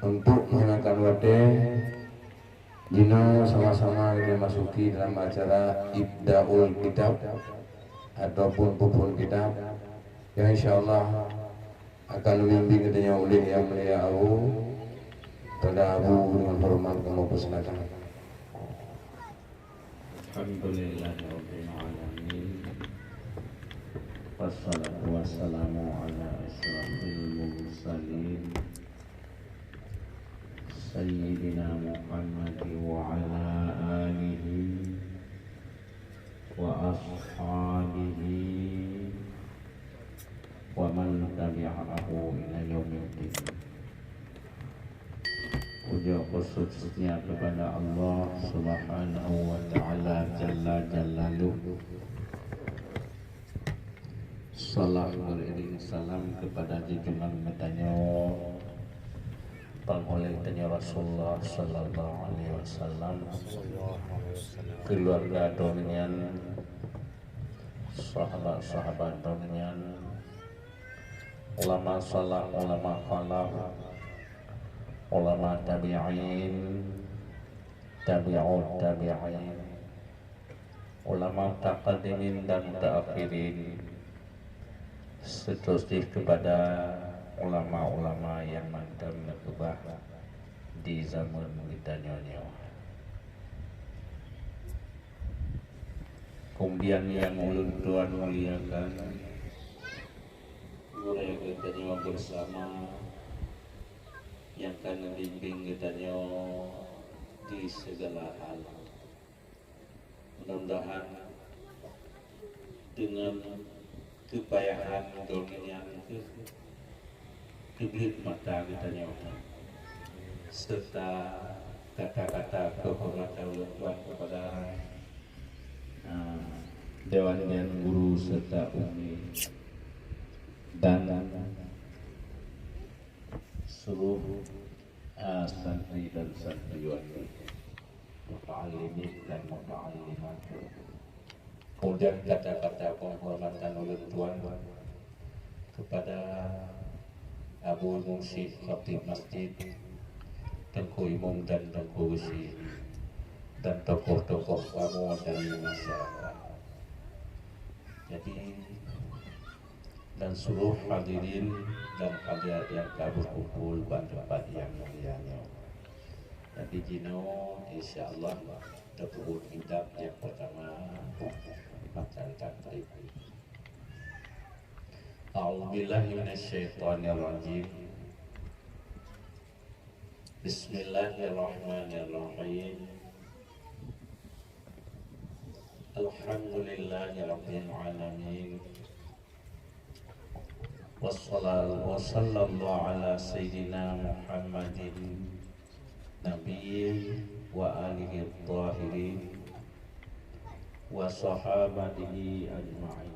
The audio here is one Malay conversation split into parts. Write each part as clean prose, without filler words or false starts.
untuk mengenakan wadah Jino sama-sama kita masuki dalam acara Ibdaul Kitab ataupun pupul kitab yang insyaallah akan membimbing katanya oleh yang mulia Abu pada Abu dengan hormat kamu persilakan. Alhamdulillahirabbil alamin. Wassalatu wassalamu ala asyrafil mursalin Sayyidina Muhammad wa ala alihi wa ashabihi wa man tabi'ahu ila yaumiddin. Puja khususnya kepada Allah Subhanahu wa ta'ala Jalla Jalaluhu. Salam beriring salam kepada junjungan medanya Pangoleh tanya Rasulullah sallallahu alaihi wasallam, keluarga dominian, sahabat-sahabat dominian, ulama salaf, ulama khalaf, ulama tabi'in, tabi'ut tabi'in, ulama taqaddimin dan ta'akhirin, seterusnya kepada ulama-ulama yang mantap nakubah di zaman kita nyonya. Kemudian yang ulun Tuhan muliakan, mereka kita bersama yang akan membimbing kita di segala hal. Mudah-mudahan dengan kepayahan dominian kiblit mata kita serta kata-kata kehormatan Tuhan kepada Dewan dan Guru serta Umi dan seluruh santri dan santriwati, muta'allimin dan muta'allimat. Kemudian kata-kata penghormatan oleh Tuhan kepada Abu Mursyid Khatib Masjid, Tengku Imam dan Tengku Wisi, dan tokoh-tokoh kamu dari masyarakat. Jadi dan seluruh hadirin dan hadirat yang berkumpul pada tempat yang mulianya. Jadi Jino insyaallah terhubung kitab yang pertama masyarakat baik. A'udzubillahi minasyaitonirrajim. Bismillahirrahmanirrahim. Alhamdulillahirabbil alamin. Wassallallahu ala sayyidina Muhammadin nabiyyin wa alihi at-tahirin wa sahabatihi ajma'in.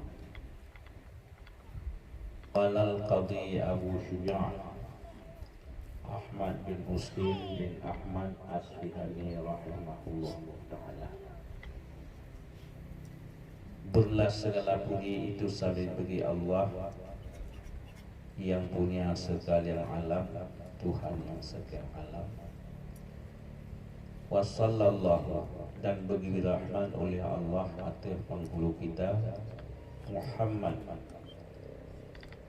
Qala al-qadhi Abu Syuja' Ahmad bin Muslim bin Ahmad Asfihani rahimahullah ta'ala. Berlah segala puji itu sampai bagi Allah yang punya sekalian alam, Tuhan yang sekalian alam. Wassallallahu dan bagi rahmat oleh Allah atas penghulu kita Muhammad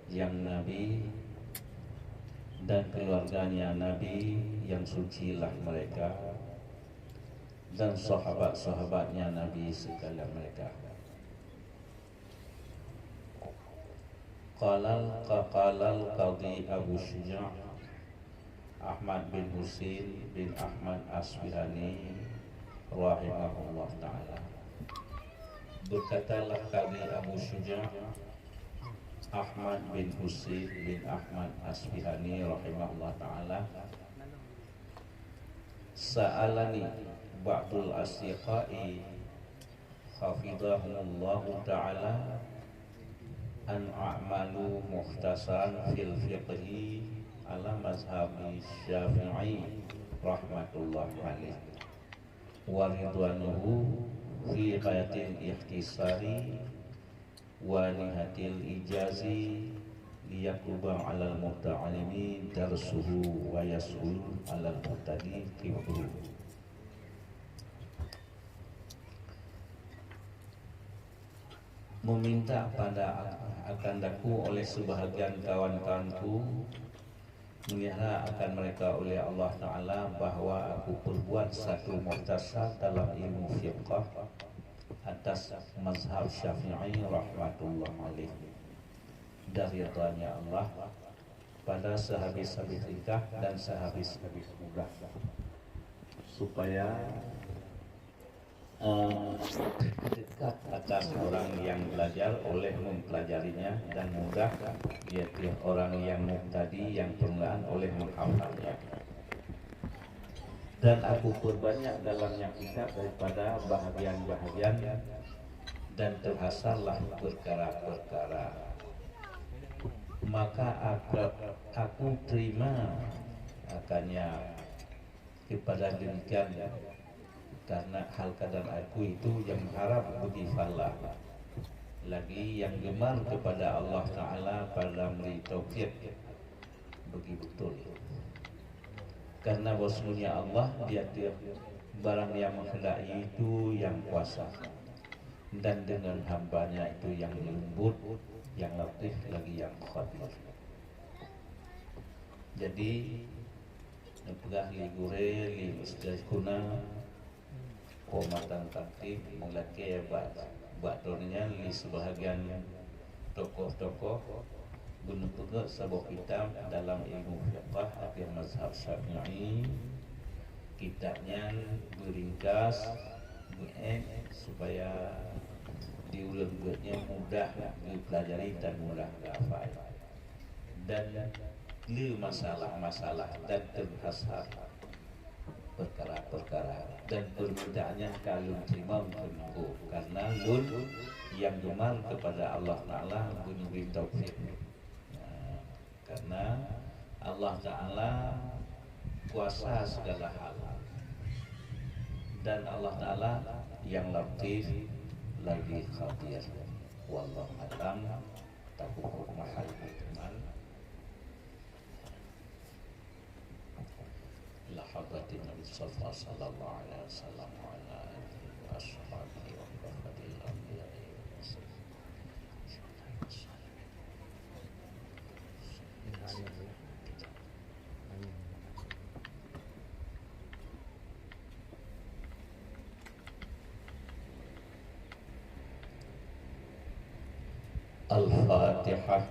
yang Nabi dan keluarganya Nabi yang sucilah mereka dan sahabat-sahabatnya Nabi sekalian mereka. Qalal qadhi Abu Syuja' Ahmad bin Husin bin Ahmad Asfihani rahimahullah ta'ala. Berkatalah Qadhi Abu Syuja' Ahmad bin Husin bin Ahmad Asfihani rahimahullah ta'ala, sa'alani ba'dul asyiqai hafidhahullahu ta'ala an a'malu mukhtasaran fil fiqhi ala mazhabi Syafi'i rahmatullah alaih wa ridwanuhu fi qayatil ikhtisari wa nihatil ijazi liyakuba 'alal muta'allimin darsuhu wa yasul 'alal mutadi tibuhu. Meminta pada akan daku oleh sebahagian kawan-kawanku, mengira akan mereka oleh Allah Ta'ala bahwa aku berbuat satu muhtasab dalam ilmu fiqh atas mazhab Syafi'i rahmatullah alaih dari ridhanya Allah pada sehabis-habis nikah dan sehabis-habis mudah, supaya dekat atas orang yang belajar oleh mempelajarinya dan mudah yaitu orang yang mubtadi yang permulaan oleh menghafalnya. Dan aku perbanyak dalamnya kitab daripada bahagian-bahagian dan terhasillah perkara-perkara. Maka aku terima akannya kepada demikian, karena hal keadaan aku itu yang harap bagi falah lagi yang gemar kepada Allah Ta'ala pada memberi taufik bagi betul, karena bahwasanya Allah dia barang yang menghendaki itu yang kuasa, dan dengan hambanya itu yang lembut, yang latif lagi yang khabir. Jadi nepegah li gure li mustajkuna Komatan Taktib mulai bakdonya li sebahagian tokoh-tokoh gunung pegak sebuah kitab dalam ilmu fiqh atau mazhab Syafi'i. Kitabnya beringkas supaya diulang-ulangnya mudah dipelajari dan mudah dihafal, dan li masalah-masalah dan terhasar perkara-perkara, dan permintaannya kalau terima menunggu, karena lun yang gemar kepada Allah Ta'ala memberi taufik. Karena Allah Ta'ala kuasa segala hal, dan Allah Ta'ala yang latif lagi khabir. Wallahu a'lam. Tabuh mahal teman la hadratin Nabi sallallahu alaihi wasallam wa ala alihi wa ashabihi wa qadil anbiya'i wa Al-Fatihah.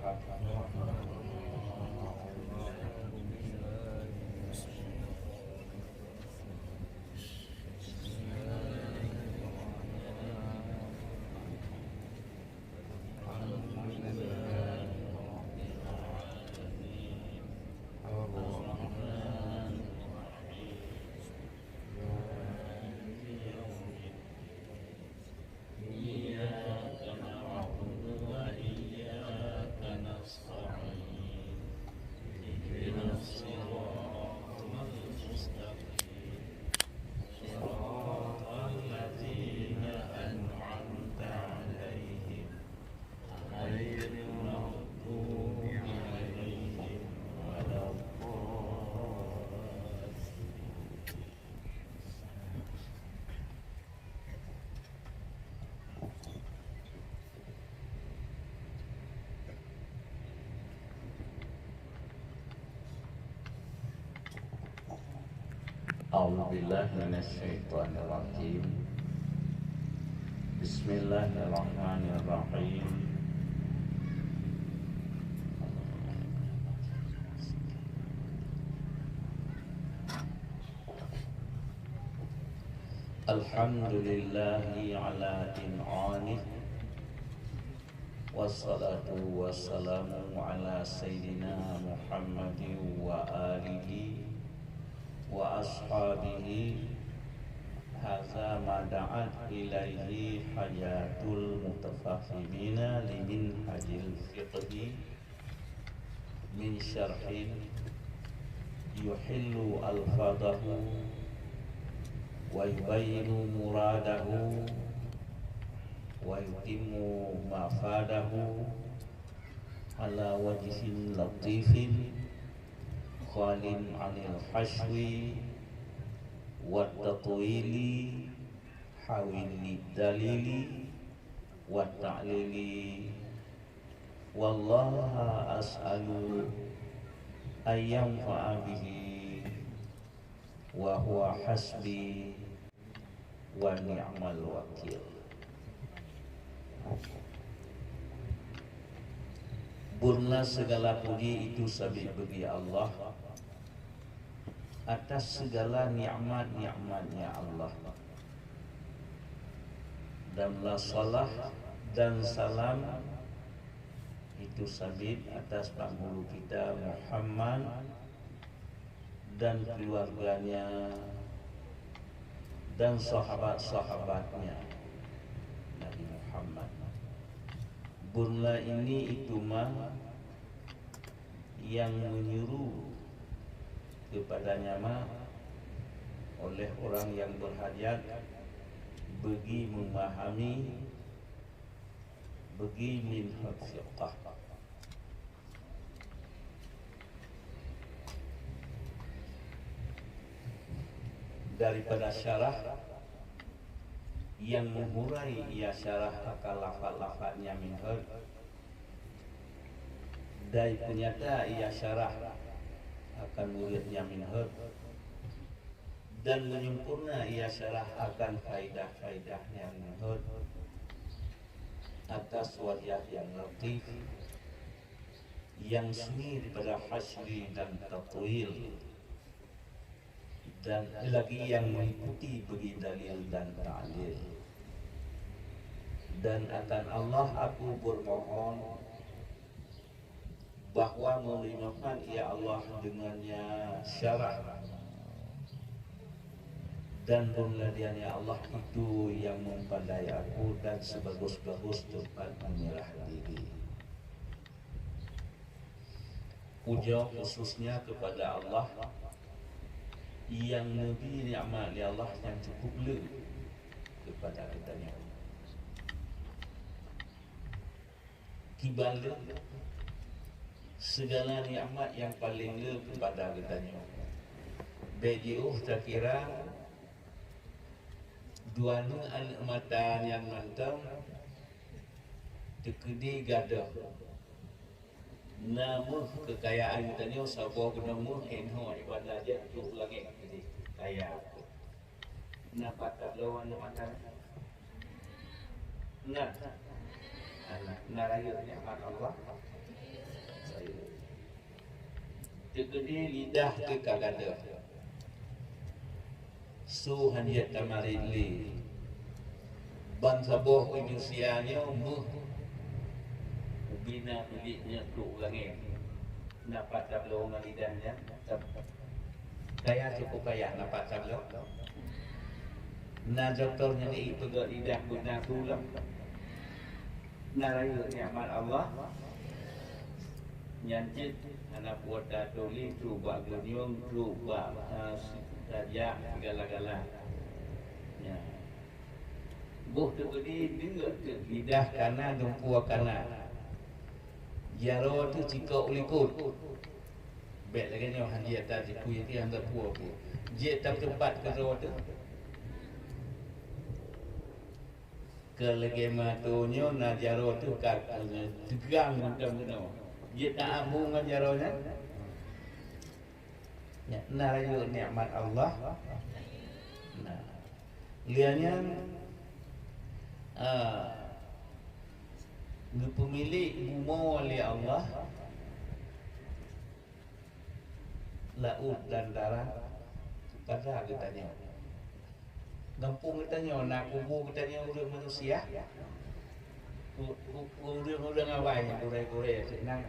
A'udzubillahi minasyaitonir rajim. Bismillahirrahmanirrahim. Alhamdulillahi ala in'anih, wassalatu wassalamu ala sayyidina Muhammadin wa alihi wa ashabihi. Hadza ma da'at ilaihi hayatul mutafahimina limin hajil fiqhi min syarhin yuhillu alfadahu wa yubayinu muradahu wa yutimmu mafadahu ala wajhin latifin khalin anil hashwi wa tatwili hawili dalili wa ta'lili wallaha as'alu ayyam fa'abihi wa huwa hasbi wa ni'mal wakil. Burna segala puji itu sabit bagi Allah atas segala nikmat-nikmatnya Allah. Dan la salah dan salam itu sabit atas penghulu kita Muhammad dan keluarganya dan sahabat-sahabatnya Nabi Muhammad. Burla ini itu mah yang menyuruh kepadanya mah oleh orang yang berhajat bagi memahami bagi minhaj fiqh. Daripada syarah yang mengurai ia syarah akal lafaz-lafaznya minhaj, dari penyata ia syarah akan muridnya minhaj, dan menyempurna ia syarah akan faidah-faidahnya minhaj atas wajah yang latif yang seni daripada hasri dan tatwil, dan lagi yang mengikuti bagi dalil dan ta'lil. Dan akan Allah aku bermohon bahwa melimpahkan ya Allah dengannya syarah dan pemeliharaan Allah itu yang mempandai aku dan sebagus-bagus tempat menyerah diri. Puja khususnya kepada Allah yang memberi nikmat ya Allah yang cukup le kepada kita ni. Kibal segala nikmat yang paling le kepada kita ni. Bejiuh tak kira dua nikmatan yang mantap tekedi gadah. Namuh kekayaan kita ni sabar namuh enho ibadah je tu lagi jadi kaya. Nampak tak lawan makan. Nah. Anak naraya nikmat Allah. Tekedi lidah ke kagada. Su hanya tamarili. Ban sabuh usianya muh bina miliknya tu lagi dapat tablo dengan lidahnya kaya cukup kaya dapat tablo na doktornya ni pegang lidah guna tulang naraya nikmat Allah nyancit anak buat datoli cuba geniung cuba saja segala-gala ya buh tu gede dia lidah kanan dan puak kanan jaro tu jika ulikut bet lagi ni orang dia tadi punya dia hendak puak tu dia tak tempat ke ro tu ke lagi matunya na jaro tu kat tegang macam tu dia tak ambung dengan jaronya ya narayu nikmat Allah nah lianya pemilik bumi oleh Allah laut dan darat pada katanya gampung katanya nak kubur katanya urang manusia urang awai kurai-kurai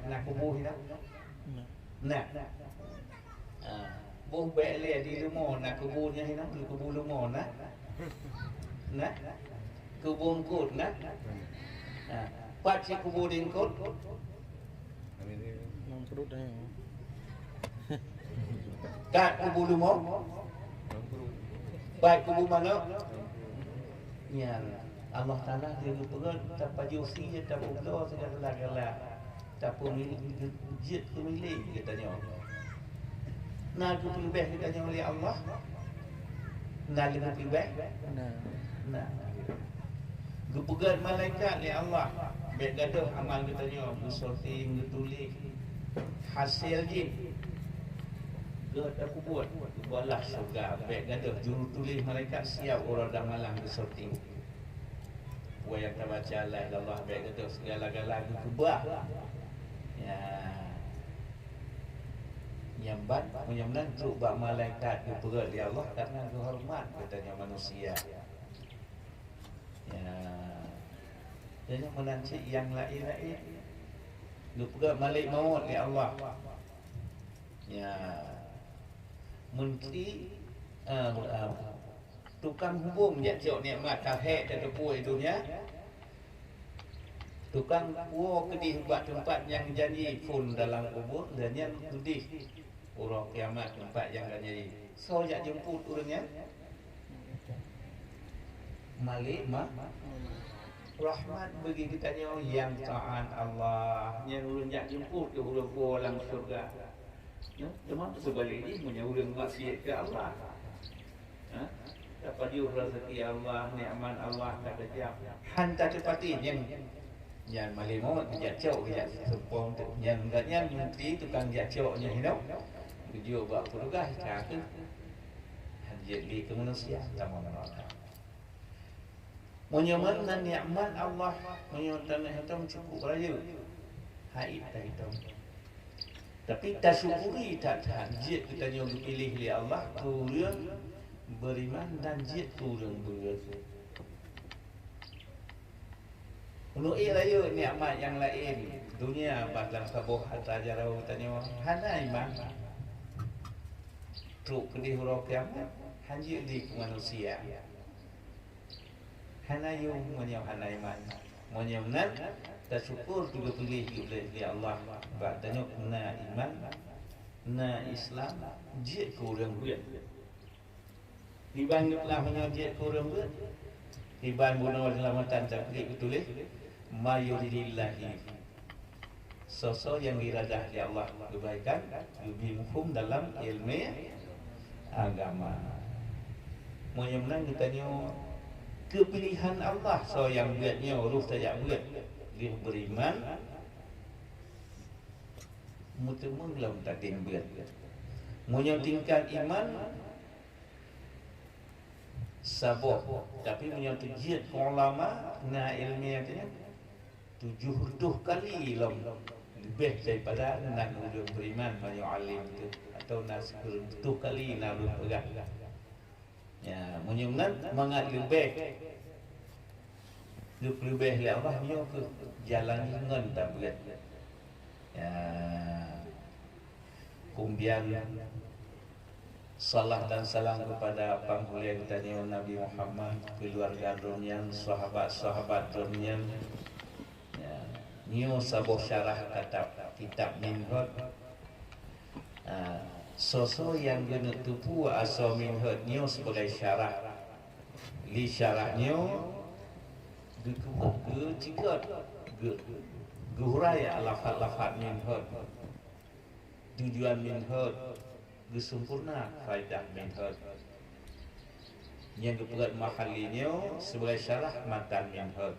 nak kubur hidup nak buh bele di rumah nak kuburnya hidup di kubur rumah nak kubur kut nak Pat si kuburin kot. Mang perut dah. Kat kubur lumo. Baik kubur mana? Ya Allah Taala dia perut tak pajusi dia tak ublo segala-gala. tak pemilik jid pemilik katanya. Nah ku pilih katanya oleh Allah. Nah lebih pilih. Nah. Gepegat malaikat oleh Allah. Baik gaduh amal katanya bersorting bertulis hasil jin. Gad aku buatlah surga. Baik gaduh juru tulis malaikat siap orang dah malam bersorting. Wa yang baca la ilaha illallah baik gaduh segala-galanya kubah. Ya. Nyambat menyamban truk bak malaikat kepegat di Allah karena kehormat katanya manusia. Ya. Dan yang menancik yang lain-lain. Kepegat malik maut di Allah. Ya. Menteri tukang hubung jak cok nikmat kahek dan tepui dunia. Tukang puo kedih buat tempat yang janji pun dalam kubur dan yang kedih orang kiamat tempat yang janji. So jak jemput orangnya. Malik rahmat bagi kita yang taat Allah, yang ulun jak jemput ke ulun puo dalam surga. Ya, cuma sebaliknya punya ulun maksiat ke Allah. Ha? Dapat dia rezeki Allah, nikmat Allah kata dia. Hantar cepatin yang malih maut jacau ya sempong tu yang enggaknya menteri tukang jacaunya hidup dia buat perugas cakap jadi ke manusia sama neraka menyaman dan nikmat Allah menyaman hitam cukup raya haid tak hitam tapi tak syukuri tak jid kita yang dipilih oleh Allah kurang beriman dan jid kurang berat. Untuk raya nikmat yang lain dunia dalam sabuh harta jarau tanya hana iman truk kedih huruf kiamat hanya di manusia hana yung menyam hana iman menyam nan tak syukur juga pilih oleh Allah tanya na iman na Islam jid kurang berat dibandinglah menyam jid kurang berat dibanding bunuh selamatan tak tulis mayuridillahi sosok yang diradah di Allah kebaikan lebih mufhum dalam ilmu agama menyenang ditanya kepilihan Allah so yang beratnya ruh tajak berat dia beriman mutemun belum tatin berat menyentingkan iman sabuh tapi menyentuh jihad ulama na ilmiahnya 70 kali lebih daripada nak ulun beriman menyu'alim itu atau nak 10 kali nak ulun pegang ya menyumnan mangat lebih oleh Allah nyo ke jalan ngen tak berat ya kemudian salam dan salam kepada pangkulian kita Nabi Muhammad, keluarga dunia, sahabat-sahabat dunia. Nyo sabuh syarah kitab Minhaj. Sosok yang guna tupu asal Minhaj nyo sebagai syarah. Li syarah nyo guraya lafaz-lafaz Minhaj. Tujuan Minhaj gesempurna faedah Minhaj. Yang kepegat mahalinya sebagai syarah matan Minhaj.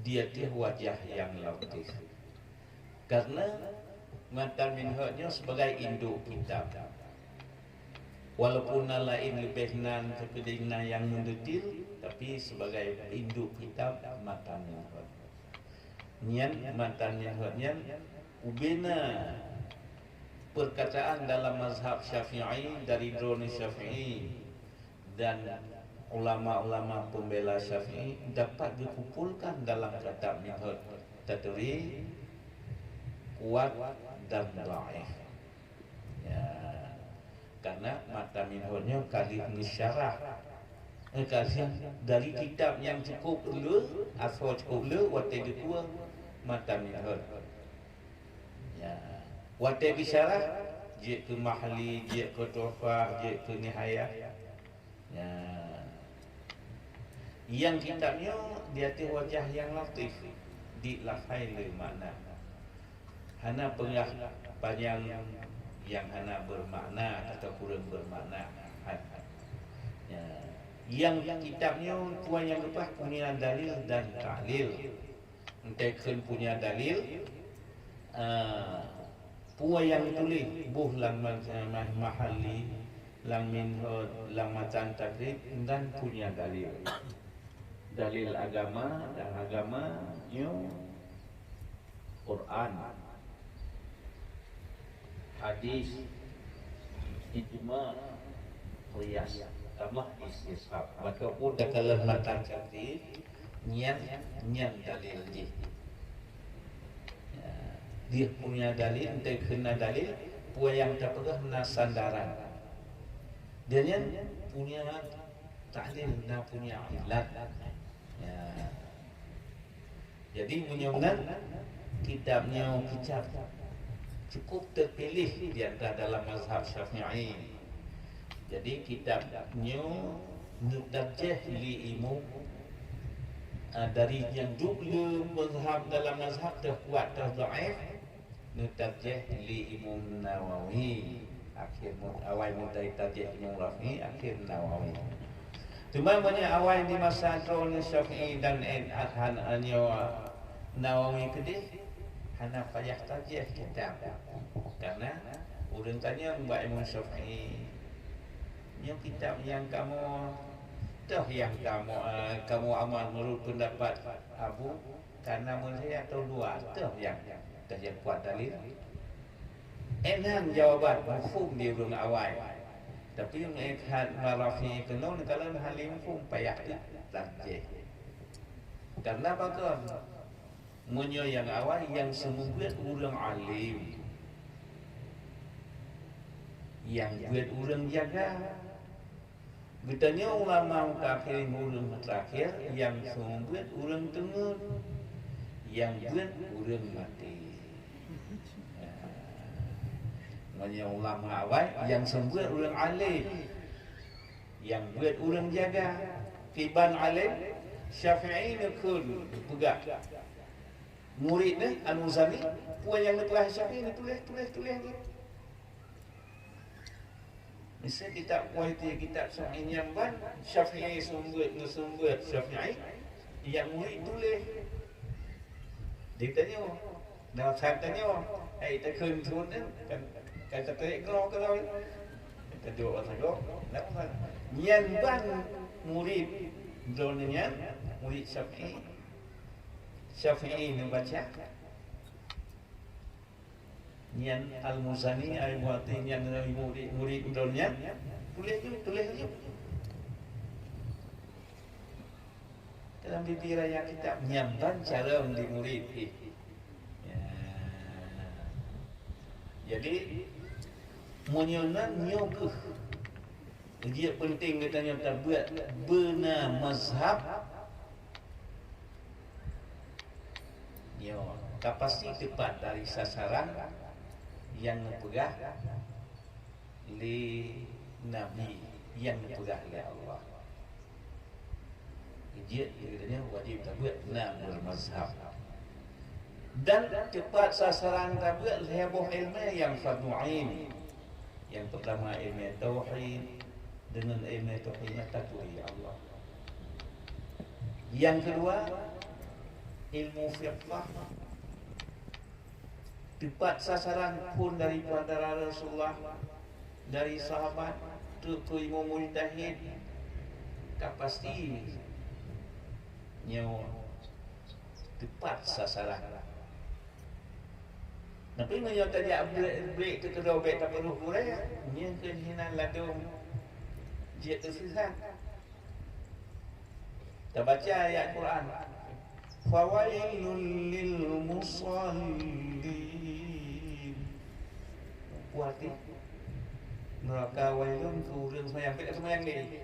Dia wajah yang latif. Karena matan Minhajnya sebagai induk kitab. Walaupun lain lebih nan kepentingan yang mendetil, tapi sebagai induk kitab matan Minhaj. Nyan matan Minhajnya ubena perkataan dalam mazhab Syafi'i dari drone Syafi'i dan ulama-ulama pembela Syafi'i dapat dikumpulkan dalam kitab Minhaj tadri kuat dan dhaif. Ya, karena mata Minhajnya kali mensyarah kasih dari kitab yang cukup dulu asal cukup dulu waktu kedua mata Minhaj. Ya, waktu bisyarah jid ke mahli, jid ke tuhfah, jid ke nihayah. Ya, yang kitabnya di atas wajah yang latif di lafail makna hana pengah panjang yang hana bermakna atau kurang bermakna. Ya. Yang kitabnya puan yang lepas punya dalil dan tahlil. Entekun punya dalil, puan yang tulis buh lang mahali lang minhud lang macan takrib dan punya dalil. Dalil agama dan agamanya Quran, hadis, ijma, qiyas, tambah istishab. Maka pun kalau matan cantik nyan dalil dia. Dia punya dalil, dia kena dalil, puan yang tak pernah sandaran. Dia nyan punya tahlil, dan punya ilat. Ya. Jadi menyebutkan kitabnya kitab cukup terpilih di antara dalam mazhab Syafi'i. Jadi kitabnya mutajjah li imam dari yang dulu mazhab dalam mazhab terkuat terdhaif mutajjah li Imam Nawawi akhir awal mudai tajih Imam Rafi akhir Nawawi. Cuma banyak awal di masa tahun Syafi'i dan Nawawi kedih hana payah tajih kitab karena urang tanya Mbak Imam Syafi'i yang kitab yang kamu toh yang kamu amal menurut pendapat Abu karena menurut atau dua toh yang kuat dalil enam jawaban mafhum di urang awal. Tapi yang ikhad marafi kenal kalau halim pun payah tajih. Karena apa? Munyo yang awal yang semua orang alim, yang buat orang jaga. Betanya ulama mutakhir orang terakhir yang semua buat orang tengah, yang buat orang mati. Banyak ulama awal yang sembuh orang alim, yang buat orang jaga. Tiban alim Syafi'i nekun pegak murid ni Al-Muzani puan yang lepas Syafi'i ni tulis ni. Misal kitab kualiti kitab Syafi'i yang ban Syafi'i sumber Syafi'i yang murid tulis. Dia tanya, dah tanya, tekun turun kan kata tarik kalau kita jawab saja. Kenapa? Nyan ban murid zonnya murid Syafi'i ni baca. Nyan Al-Muzani ai buati nyan murid zonnya tulis je. Dalam bibir raya kitab nyan ban cara di murid. Jadi menyonan nyokuh dia penting katanya tak buat benar mazhab yo kapasti tepat dari sasaran yang pegah li Nabi yang pegah oleh Allah. Dia katanya wajib tak buat benar mazhab dan tepat sasaran tablet lebuh ilmu yang fardu'ain. Yang pertama ilmu tauhid, dengan ilmu tauhid takwi Allah. Yang kedua ilmu fiqh. Tepat sasaran pun daripada Rasulullah, dari sahabat tu imam mujtahid kapasti nyawa tepat sasaran. Tapi menyo tajak break tu kedua bet tak perlu kurang. Nya kehinan ladung dia tersisa. Kita baca ayat Quran. Fawailul lil musallin. Kuati neraka wailun kurang semayang pek semayang ni.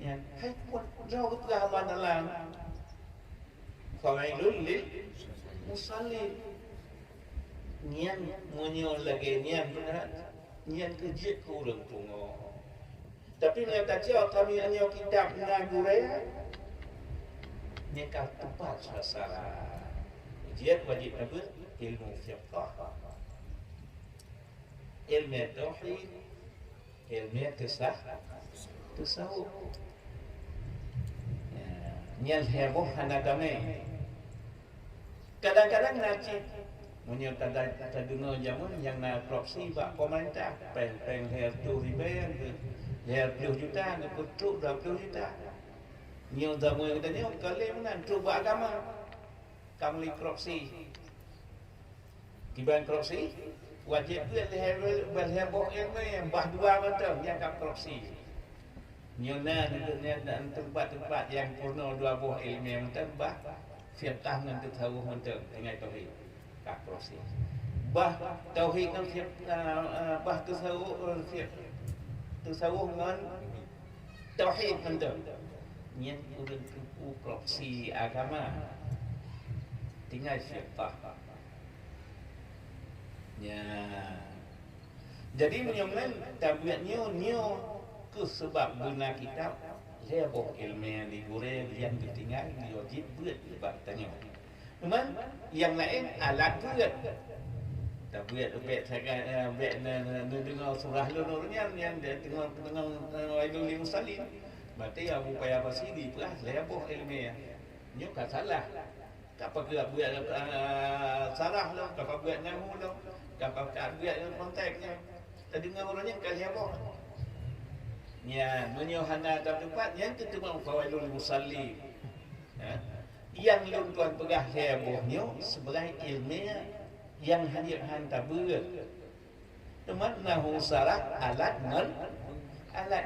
Ya, hai kuat jauh ke hamba dalam. Fawailul lil musallin. Nian munyo lagi nian berat nian kejit kurang tunggu. Tapi mereka cakap kami hanya kitab nagure ni kau tepat sasaran. Ujian wajib apa? ilmu fiqh, ilmu tauhid, ilmu tasawuf. Nyal heboh hana damai. Kadang-kadang nanti punya tadungo jamun yang nak proksi bak pemerintah peng hertu ribean her 20 juta nak putruk 20 juta. Nyo jamu kita nyo kali menan cuba agama. Kamli korupsi. Kiban korupsi wajib buat heboh yang bah dua betul yang kap korupsi. Nyona dan tempat-tempat yang purno dua buah ilmu yang bah fiqh dengan tasawuf untuk dengan tauhid kap korupsi. Bah tauhid dengan bah tasawuf dengan tauhid untuk nyen urang tipu korupsi agama tinggal fiqh. Ya. Jadi menyomlan tabiatnya nyo ke sebab guna kitab heboh ilmu yang digure yang ditinggal diwajib buat sebab tanya. Cuman yang lain alat buat. Tabiat ubet saya bet dengar surah Nur-Nurnya yang dia tengah Wailul Musallin. Berarti Abu Payah Basiri pula heboh ilmu ya. Nyo tak salah. Kapag buat sarah lo, kapag buat nahu lo, kapag buat kontaknya. Tadi dengar orangnya kali heboh. Ya, menyohana tempat yang ketemu Fawailul Musalli. Yang luntuan pegah hebohnya sebagai ilmiah yang hadir hantar berat. Teman nahu sarah alat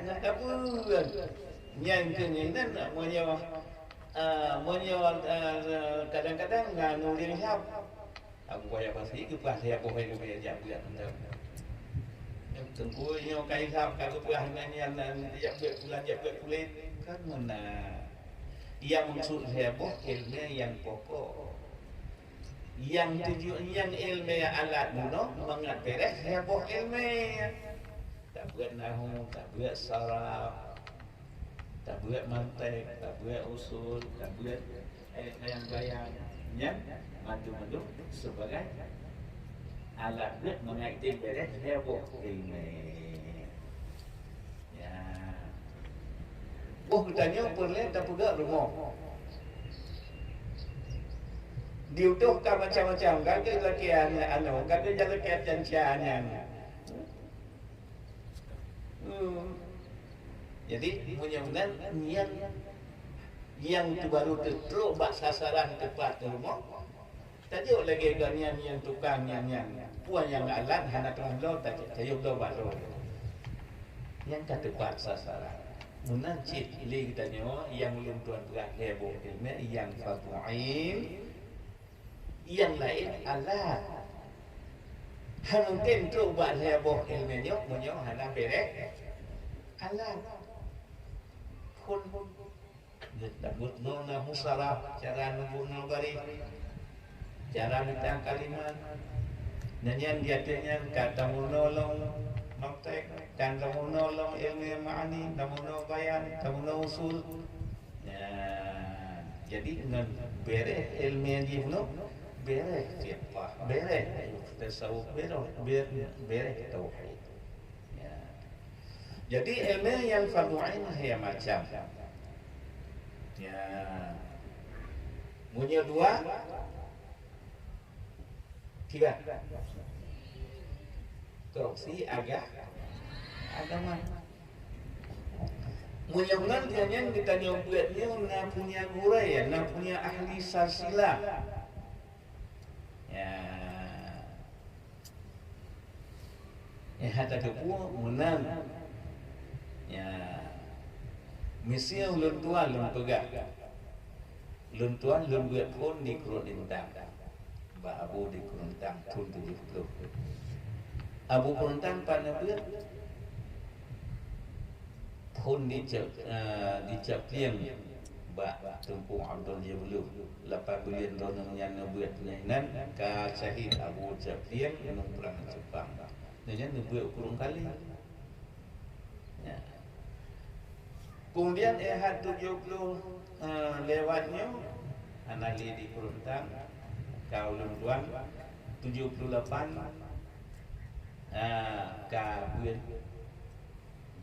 ngetaburan. Yang kenyataan kadang-kadang nulis hab. Aku bayar pasti itu pas heboh itu dia buat tengkunya kain sap kalau buahnya yang dia buat kulit kan mana yang maksud heboh ilmu yang pokok yang tujuan yang ilmu alat muno mengat beres heboh ilmu tak buat nahu tak buat saraf tak buat mantek tak buat usul tak buat bayang-bayang yang madu-madu sebagai alat buat mengaktif beres heboh ilmu. Ya. Oh, tanya boleh tak pegak rumah. Diutuhkan macam-macam. Kata lakian kata jalan kian ciannya. Jadi mudah-mudahan yang tu baru teruk bak sasaran tepat rumah. Tadi lagi ganian yang tukang yang puan yang alat hana tengah tak cayuk do baru. Yang kata tepat sasaran. Munajid li tanya yang belum tuan berat heboh ilmu yang fatu'in yang lain alat. Hana mungkin tu buat heboh ilmu nyo hana berek alat. Pun disebut nona musaraf cara nubun bari. Cara minta kalimat nyanyian diatnya kata menolong maktek dan menolong ilmu ma'ani menolong bayan menolong usul ya, jadi dengan beres ilmu yang dibunuh beres fiqh beres tasawuf beres tauhid ya. Jadi ilmu yang fardu'ain ya macam ya punya dua tiga korupsi agama mudah-mudahan kalian kita nyobetnya nak punya guru ya nak punya ahli silsilah ya hata kepu munan ya misi ulun tua ulun pegak ulun tua ulun buat pun di kurun intang Abu di Kuruntang Tun 70. Abu Kuruntang pada buat pun dicap liang bak Tumpung Abdul Jabulu 8 bulan ronong yang buat nainan ka syahid Abu Japliang nang perang Jepang. Nanya buat kurung kali. Ya. Kemudian Ehad 70 lewatnya anali di Kuruntang kau luntuan 78 kahwin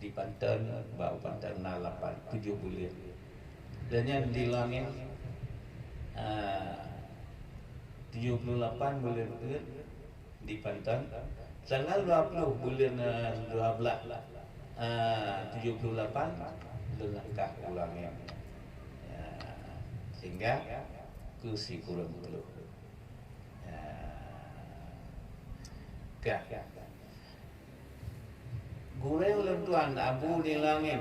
di Banten, bau Banten 8 7 bulan. Dan yang di langit 78 bulan di Banten, tanggal 20 bulan 12 78 lengkap ulangnya. Sehingga kursi kurang dulu. Gurau lentuan abu di langit,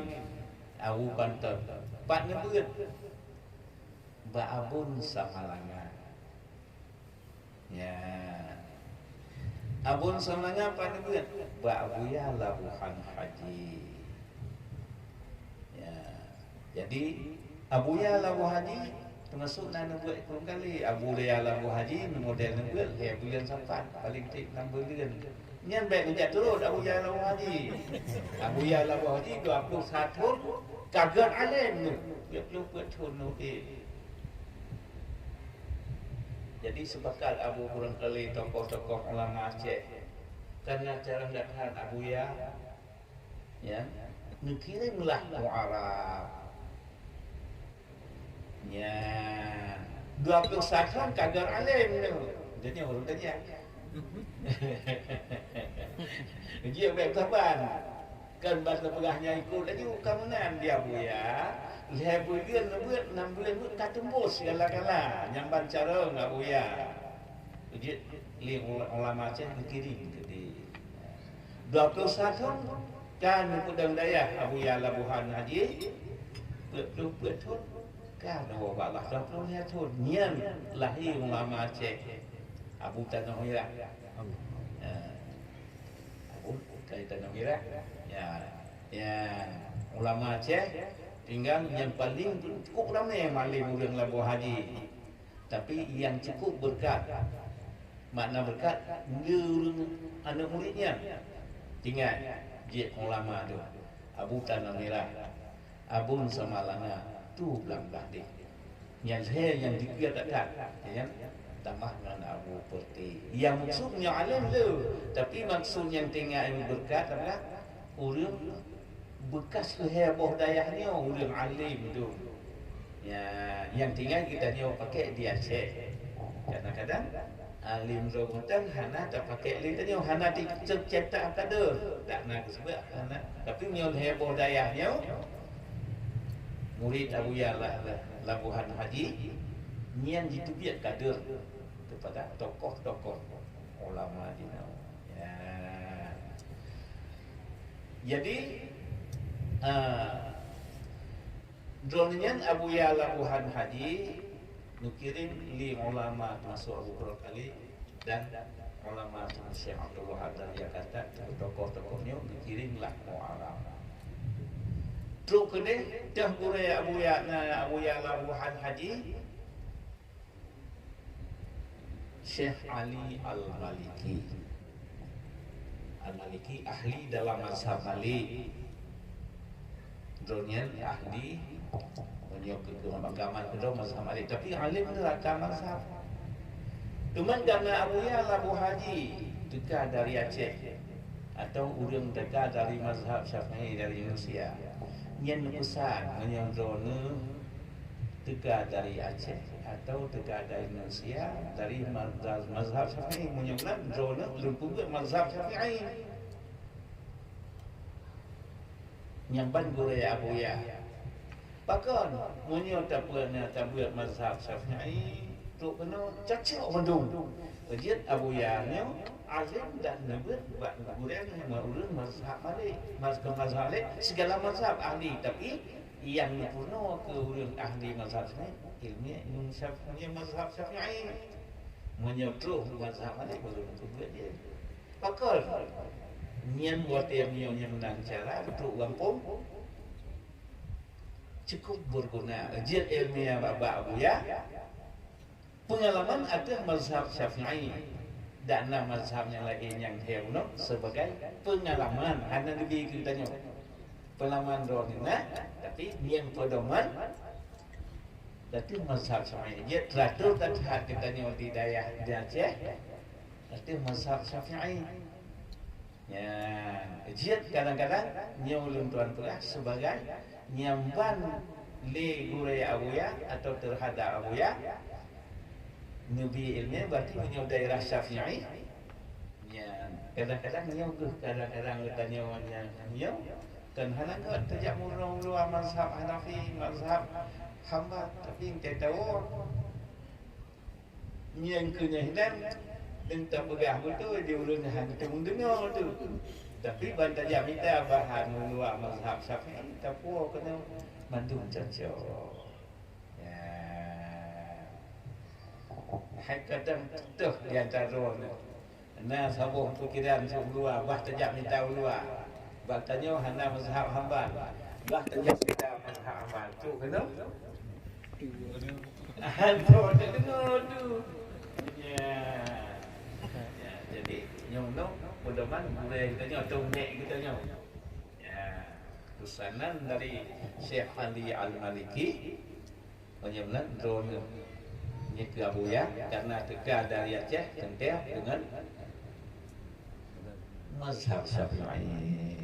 abu Banten, pat nebut, ba abun samalanga. Ya, abun samalanga pat nebut, ba abuya labuhan haji. Ya, jadi abuya labu haji termasuk nak buat kurang kali. Abu dia labu haji model buat dia bulan sampai paling tik 6 bulan. Nyan baik menjat turun Abu Ya Labu Haji. Abu Ya Labu Haji 21 tahun kaget alim tu. Dia perlu buat tahun tu. Jadi sepakat Abu kurang kali tokoh-tokoh ulama Aceh karena cara datang Abu Ya ngirimlah ke Arab. Ya 21 tahun kaget alim tu. Jadi orang tanya dia baik taban kan bahasa pegahnya ikut lagi kamunan dia buya dia bulan buat 6 bulan pun katembus segala-gala nyamban cara enggak buya jadi li ulama Aceh dikirim di 21 kan kudang daya Abu Ya Labuhan Haji betul kan Allah 20 tahun nyan lahir ulama Aceh Abu Tanah Merah. Abu dari Tanah Merah. Ya, ulama Aceh tinggal yang paling cukup ramai malim orang Labu Haji. Tapi yang cukup berkat, makna berkat anak muridnya. Tinggal dia ulama tu. Abu Tanah Merah. Abun Samalanga tu belang-belang dia. Yang saya yang dikira tak ya. Tambah dengan Abu Perti. Yang maksudnya alim tu. Tapi maksud yang tinggal ini berkat adalah orang bekas keheboh dayahnya orang alim tu. Ya, yang tinggal kita nyawa pakai di Aceh. Kadang-kadang alim robutan hana tak pakai alim tadi hana dicetak kada. Tak nak sebab hana. Tapi nyawa heboh dayahnya murid Abu Ya Labuhan Haji nian ditubiat kader kepada tokoh-tokoh ulama di sana. Ya. Jadi dronian Abu Ya Labuhan Haji nukirim li ulama masuk Abu Bakar kali dan ulama Syekh Abdul Wahab dari Jakarta tokoh-tokohnya dikirimlah ke Arab. Terus kene dah gurau Abu Ya Labuhan Haji Syekh Ali Al-Maliki. Al-Maliki ahli dalam mazhab Malik. Dronian ahli menyokong keagamaan kedua mazhab Malik. Tapi alim neraka mazhab. Cuman karena Abu Ya Labu Haji dekat dari Aceh atau orang dekat dari mazhab Syafi'i dari Indonesia. Yang pesan menyandrona dekat dari Aceh atau dekat dari Indonesia dari mazhab Syafi'i menyebutkan drona lembut mazhab Syafi'i nyamban gurau Abu Ya pakon munyo tabuat mazhab Syafi'i tu kena cacak mendung kejit Abu Ya nya alim dan nebut buat gurau yang urus mazhab Malik mazhab Malik segala mazhab ahli tapi yang purno ke urang ahli mazhab Syafi'i ilmiah Syafi'i mazhab Syafi'i menyetruh mazhab Malik baru buat dia pakal nian buat dia yang menang cara untuk lampung cukup berguna ujian ilmiah Bapak Abu Ya pengalaman ada mazhab Syafi'i dan mazhab yang lain yang hewno sebagai pengalaman hanya lebih kitanya pengalaman rohina tapi yang pedoman tapi mazhab Syafi'i dia teratur dan hak kitanya di daerah di Aceh itu mazhab Syafi'i. Ya, jid kadang-kadang nyulun tuan-tuan sebagai nyamban li gurai abuya atau terhadap abuya. Nubi ilmu berarti menyau daerah Syafi'i. Ya, kadang-kadang nyau tu, kadang-kadang tanya nyau. Dan halang kat tajak mulu mazhab Hanafi, mazhab Hanbal, tapi yang kita tahu yang kena hilang entah pegah betul dia ulun hang kita mendengar tu. Tapi bantai jam kita bahan mulu mazhab Syafi'i tapi kena mandu cocok. Ya. Hai kadang tuh di antara nah sabung fikiran luar bah tajak minta luar. Batanya hana mazhab Hanbal. Bah tajak kita mazhab Hanbal tu kena. Hantu dengar tu. Ya. Jadi nyong mudah-mudahan boleh kita nyong tumnek kita nyong. Ya. Pesanan dari Syekh Ali Al-Maliki menyebutkan drone ni ke Abuya karena tegak dari Aceh kental dengan mazhab Syafi'i.